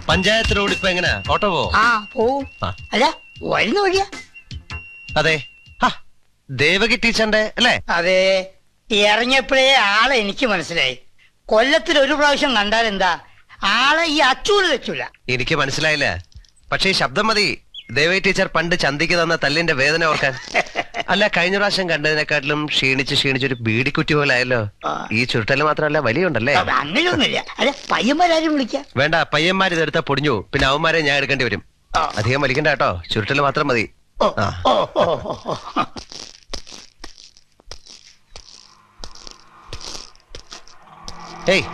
Panchayat road ഇപ്പൊ എങ്ങനെ auto പോവും. അല്ല വരുന്ന വഴിയാ. അതെ ദേവകി ടീച്ചറിന്റെ അല്ലേ? അതെ. ഇറങ്ങിയപ്പോഴേ ആളെ എനിക്ക് മനസ്സിലായി. കൊല്ലത്തിൽ ഒരു പ്രാവശ്യം കണ്ടാൽ എന്താ ആളെ ഈ അച്ചൂര് തെറ്റൂല. എനിക്ക് മനസ്സിലായില്ല, പക്ഷേ ഈ ശബ്ദം മതി ദേവകി ടീച്ചർ പണ്ട് ചന്തിക്ക് തന്ന തല്ലിന്റെ വേദന ഓർക്കാൻ. അല്ല, കഴിഞ്ഞ പ്രാവശ്യം കണ്ടതിനെക്കാട്ടിലും ക്ഷീണിച്ചൊരു ബീഡിക്കുറ്റി പോലെ ആയല്ലോ. ഈ ചുരുട്ടല് മാത്രമല്ല വലിയുണ്ടല്ലേ? അങ്ങനെയൊന്നുമില്ല. അല്ല പയ്യന്മാരും വിളിക്കാം. വേണ്ട, പയ്യന്മാർ ഇതെടുത്താ പൊടിഞ്ഞു, പിന്നെ അവന്മാരെ ഞാൻ എടുക്കേണ്ടി വരും. അധികം വലിക്കണ്ട കേട്ടോ, ചുരുട്ടല് മാത്രം മതി. ഏയ്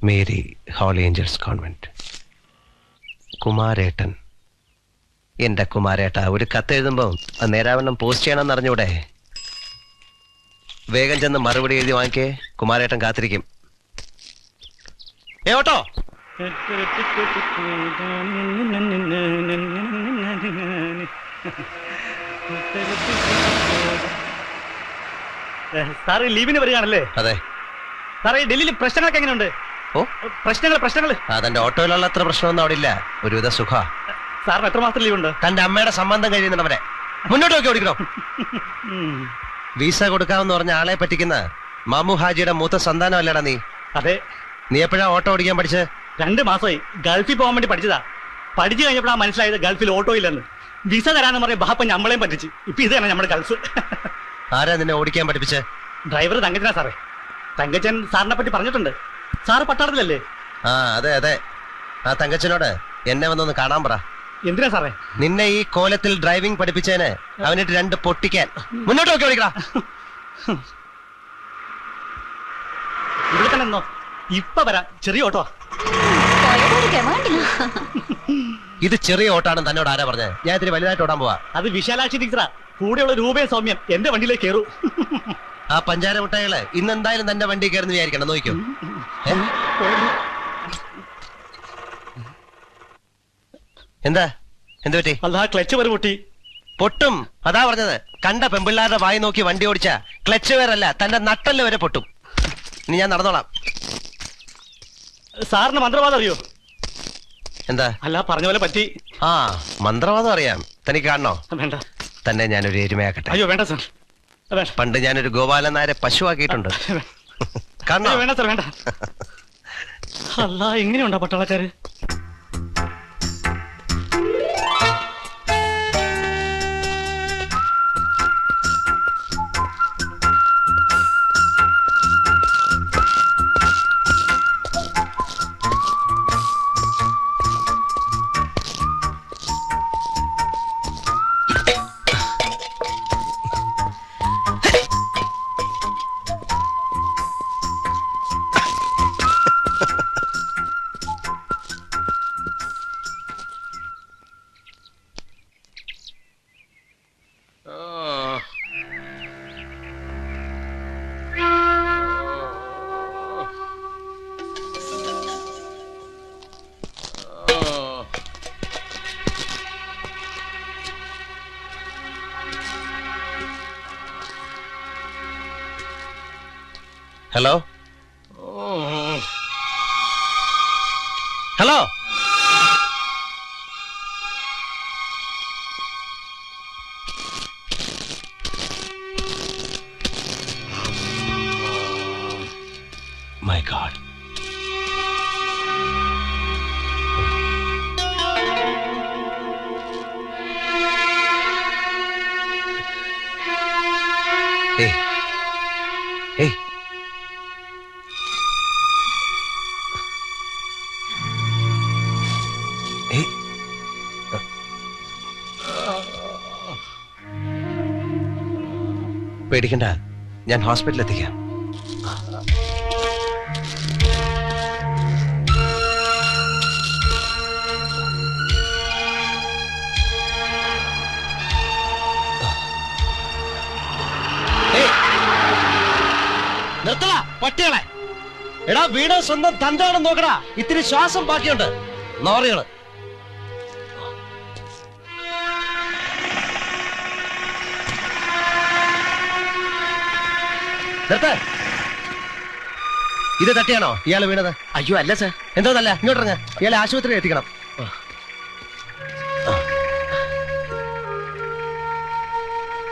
മേരി ഹോളി ഏഞ്ചൽസ് കോൺവെന്റ്. കുമാരേട്ടൻ. എന്റെ കുമാരേട്ട, ഒരു കത്ത് എഴുതുമ്പോ നേരാവണ്ണം പോസ്റ്റ് ചെയ്യണമെന്ന് അറിഞ്ഞൂടെ? വേഗം ചെന്ന് മറുപടി എഴുതി വാങ്ങിക്കേ, കുമാരേട്ടൻ കാത്തിരിക്കും. ഓട്ടോ സാറ് ലീവിന് വരികയാണല്ലേ? അതെ. സാറേ, ഡൽഹിയിൽ പ്രശ്നങ്ങളൊക്കെ എങ്ങനെയുണ്ട്? പ്രശ്നങ്ങൾ തന്റെ ഓട്ടോയിലുള്ള അത്ര പ്രശ്നമൊന്നും അവിടെ ഇല്ല. ഒരുവിധ സുഖ. സാറിന് എത്ര മാസത്തെ ലീവ് ഉണ്ട്? തന്റെ അമ്മയുടെ സംബന്ധം കഴിയുന്നവരെ മുന്നോട്ട് നോക്കി ഓടിക്കണോ? വിസ കൊടുക്കാമെന്ന് പറഞ്ഞ ആളെ പറ്റിക്കുന്ന മാമു ഹാജിയുടെ മൂത്ത സന്താനം അല്ലടാ നീ? അതെ. നീ എപ്പോഴാ ഓട്ടോ ഓടിക്കാൻ പഠിച്ചത്? 2 മാസമായി. ഗൾഫിൽ പോകാൻ വേണ്ടി പഠിച്ചതാ. പഠിച്ചു കഴിഞ്ഞപ്പോഴാണ് മനസ്സിലായത് ഗൾഫിൽ ഓട്ടോ ഇല്ലെന്ന്. വിസ തരാന്ന് പറഞ്ഞ ബാപ്പ നമ്മളെയും പറ്റിച്ച്. ഇപ്പൊ ഇത് തന്നെ നമ്മുടെ ഗൾഫ്. ആരാ നിന്നെ ഓടിക്കാൻ പഠിപ്പിച്ചേ? ഡ്രൈവർ തങ്കച്ചനാ സാറേ. തങ്കച്ചൻ സാറിനെ പറ്റി പറഞ്ഞിട്ടുണ്ട്. സാറ് പട്ടാളത്തിലല്ലേ? അതെ അതെ. ആ തങ്കച്ചനോട് എന്നെ വന്നൊന്ന് കാണാൻ പറ. എന്തിനാ സാറേ? നിന്നെ ഈ കോലത്തിൽ ഡ്രൈവിംഗ് പഠിപ്പിച്ചേന് അവനിട്ട് 2 പൊട്ടിക്കാൻ. മുന്നോട്ട് നോക്കി ഓടിക്കടാ. ഇവിടെ തന്നെ എന്നോ? ഇപ്പൊ വരാം. ചെറിയ ഓട്ടോ. ഇത് ചെറിയ ഓട്ടാണെന്ന് തന്നോട് ആരാ പറഞ്ഞത്? ഞാൻ ഇത്തിരി വലുതായിട്ട് ഓടാൻ പോവാ. അത് വിശാലാക്ഷി ടീച്ചറാ. കൂടെയുള്ള രൂപയും സൗമ്യം എന്റെ വണ്ടിയിലേക്ക് കയറൂ. ആ പഞ്ചാര മുട്ടായികള് ഇന്നെന്തായാലും തന്റെ വണ്ടി കയറുന്ന വിചാരിക്കണം. നോക്കിക്കോ. എന്താ പറ്റി? അല്ല, ക്ലച്ച് വരെ പൊട്ടി. പൊട്ടും, അതാ പറഞ്ഞത്. കണ്ട പെമ്പിള്ളാരുടെ വായി നോക്കി വണ്ടി ഓടിച്ച ക്ലച്ച് വേറല്ല, തന്റെ നട്ടല് വരെ പൊട്ടും. ഇനി ഞാൻ നടന്നോളാം. സാറിന് മന്ത്രവാദം അറിയോ? എന്താ? അല്ല, പറഞ്ഞ പോലെ പറ്റി. മന്ത്രവാദം അറിയാം. തനിക്ക് കാണണോ? വേണ്ട. തന്നെ ഞാനൊരു എരുമയാക്കട്ടെ. അയ്യോ വേണ്ട സാർ. പണ്ട് ഞാനൊരു ഗോപാലൻ നായരെ പശുവാക്കിയിട്ടുണ്ട്. കാണണോ? വേണ്ട സാർ, വേണ്ട. അല്ല, എങ്ങനെയുണ്ടാ പട്ടാളക്കാര്? Hello hello. My God. Hey. Hey. Hey. പേടിക്കണ്ട, ഞാൻ ഹോസ്പിറ്റലിൽ എത്തിക്കാം. നിർത്തല പട്ടികളെ. എടാ വീട് സ്വന്തം തന്താണെന്ന് നോക്കടാ. ഇത്തിരി ശ്വാസം ബാക്കിയുണ്ട്. നോറികള് ഇത് തട്ടിയാണോ ഇയാള് വീണത്? അയ്യോ അല്ല സാർ. എന്തോന്നല്ല, ഇങ്ങോട്ടിറങ്ങ. ഇയാളെ ആശുപത്രിയിൽ എത്തിക്കണം.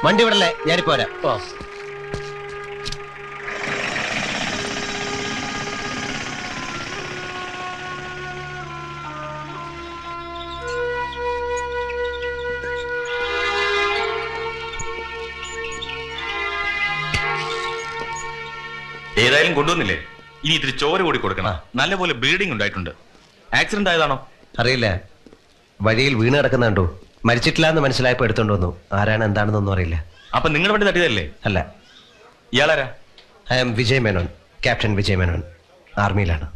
വണ്ടി വിടല്ലേ, ഞാനിപ്പോ വരാം. ഏതായാലും കൊണ്ടുവന്നില്ലേ, ഇനി ഇത്തിരി ചോര കൂടി കൊടുക്കണം. നല്ലപോലെ ബ്ലീഡിംഗ് ഉണ്ടായിട്ടുണ്ട്. ആക്സിഡന്റ് ആയതാണോ? അറിയില്ല, വഴിയിൽ വീണ് കിടക്കുന്ന കണ്ടു. മരിച്ചിട്ടില്ല എന്ന് മനസ്സിലായപ്പോ എടുത്തോണ്ട് വന്നു. ആരാണ് എന്താണെന്നൊന്നും അറിയില്ല. അപ്പൊ നിങ്ങളുടെ വണ്ടി തട്ടിയതല്ലേ? അല്ല. ഇയാളാരാ? I am Vijay Menon, captain Vijay Menon. ആർമിയിലാണ്.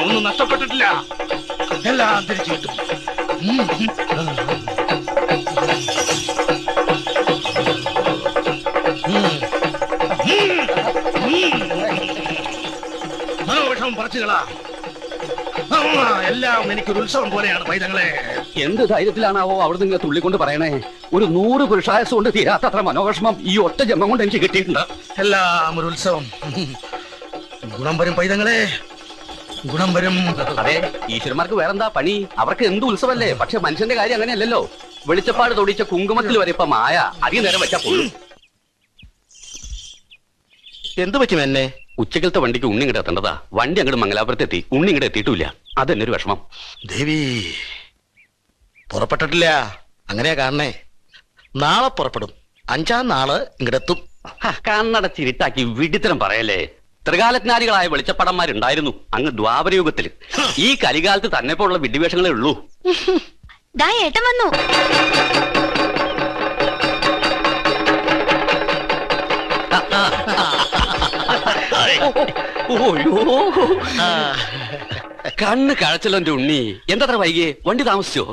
ഒന്നും നഷ്ടപ്പെട്ടിട്ടില്ല, എല്ലാം തിരിച്ചു കിട്ടും. മനോവിഷം പറിച്ചുകളാ. എല്ലാം എനിക്കൊരു ഉത്സവം പോലെയാണ് പൈതങ്ങളെ. എന്ത് ധൈര്യത്തിലാണാവോ അവിടെ നിങ്ങൾ തുള്ളിക്കൊണ്ട് പറയണേ? ഒരു 100 പുരുഷായസ് കൊണ്ട് തീരാത്തത്ര മനോവിഷമം ഈ ഒറ്റ ജന്മം കൊണ്ട് എനിക്ക് കിട്ടിയിട്ടുണ്ട്. എല്ലാം ഒരു ഉത്സവം. ഗുണം വരും പൈതങ്ങളെ, ഗുണം വരും. അതെ, ഈശ്വരന്മാർക്ക് വേറെന്താ പണി? അവർക്ക് എന്ത് ഉത്സവല്ലേ. പക്ഷെ മനുഷ്യന്റെ കാര്യം അങ്ങനെയല്ലല്ലോ. വെളിച്ചപ്പാട് തൊടിച്ച കുങ്കുമത്തിൽ വരെ ഇപ്പൊ മായ. അധികം നേരം വെച്ചാ പോലും. എന്ത് പറ്റും എന്നെ? ഉച്ചക്കലത്തെ വണ്ടിക്ക് ഉണ്ണി ഇങ്ങോട്ട് എത്തേണ്ടതാ. വണ്ടി അങ്ങോട്ട് മംഗലാപുരത്ത് എത്തി, ഉണ്ണി ഇങ്ങോട്ട് എത്തിയിട്ടില്ല. അതെന്നെ ഒരു വിഷമം. ദേവി പുറപ്പെട്ടിട്ടില്ല, അങ്ങനെയാ കാണണേ. നാളെ പുറപ്പെടും. 5-ാം നാള് ഇങ്ങടെത്തും. കണ്ണടച്ചിരിട്ടാക്കി വിഡിത്തരം പറയല്ലേ. ത്രികാലജ്ഞാനികളായ വെളിച്ചപ്പടന്മാരുണ്ടായിരുന്നു അങ്ങ് ദ്വാപരയുഗത്തില്. ഈ കലികാലത്ത് തന്നെ പോലുള്ള വിഡ്ഢിവേഷങ്ങളേ ഉള്ളൂ. ഏട്ടൻ വന്നു. കണ്ണ് കഴച്ചല്ലോ എന്റെ ഉണ്ണി. എന്താ വൈകിയേ? വണ്ടി താമസിച്ചോ?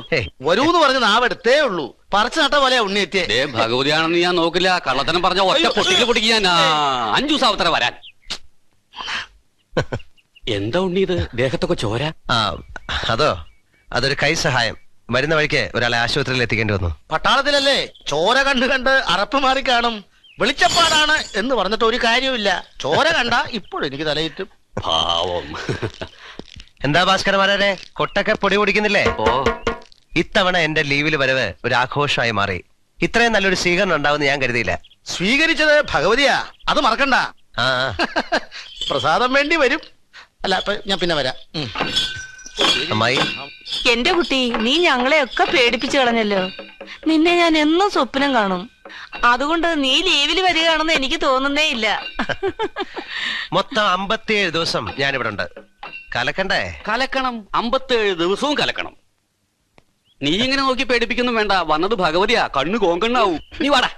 വരൂന്ന് പറഞ്ഞ് നാവെടുത്തേ ഉള്ളൂ. പറിച്ചു നട്ട പോലെയാ ഉണ്ണി എത്തിയേ. ഭഗവതിയാണെന്ന് ഞാൻ നോക്കില്ല. കള്ളത്തനം പറഞ്ഞ ഒറ്റ പൊട്ടിക്ക് ഞാൻ 5 ദിവസം അവത്തര വരാൻ. എന്താ ഉണ്ണി ഇത്? ദേഹത്തൊക്കെ ചോര. അതോ, അതൊരു കൈ സഹായം. വരുന്ന വഴിക്ക് ഒരാളെ ആശുപത്രിയിൽ എത്തിക്കേണ്ടി വന്നു. പട്ടാളത്തിലല്ലേ, ചോര കണ്ട് അറപ്പ് മാറി കാണും. വെളിച്ചപ്പാടാണ് എന്ന് പറഞ്ഞിട്ട് ഒരു കാര്യമില്ല. ചോര കണ്ട ഇപ്പോഴും എനിക്ക് തലയിട്ടും. പാവം. എന്താ ഭാസ്കരമാരെ, കൊട്ടൊക്കെ പൊടി പൊടിക്കുന്നില്ലേ? ഓ, ഇത്തവണ എന്റെ ലീവിൽ വരവ് ഒരു ആഘോഷമായി മാറി. ഇത്രയും നല്ലൊരു സ്വീകരണം ഉണ്ടാവുമെന്ന് ഞാൻ കരുതിയില്ല. സ്വീകരിച്ചത് ഭഗവതിയാ, അത് മറക്കണ്ട. ആ പ്രസാദം വേണ്ടി വരും. അല്ല, അപ്പൊ ഞാൻ പിന്നെ വരാം. അമ്മായി, എന്റെ കുട്ടി, നീ ഞങ്ങളെയൊക്കെ പേടിപ്പിച്ചു കളഞ്ഞല്ലോ. നിന്നെ ഞാൻ എന്നും സ്വപ്നം കാണും. അതുകൊണ്ട് നീ ലീവിൽ വരികയാണെന്ന് എനിക്ക് തോന്നുന്നേ ഇല്ല. മൊത്തം 57 ദിവസം ഞാനിവിടെ ഉണ്ട്. കലക്കണ്ടേ? കലക്കണം. 57 ദിവസവും കലക്കണം. നീ ഇങ്ങനെ നോക്കി പേടിപ്പിക്കൊന്നും വേണ്ട. വന്നത് ഭഗവതിയാ, കണ്ണു കോങ്കണ്ണാവും. നീ വാടാ.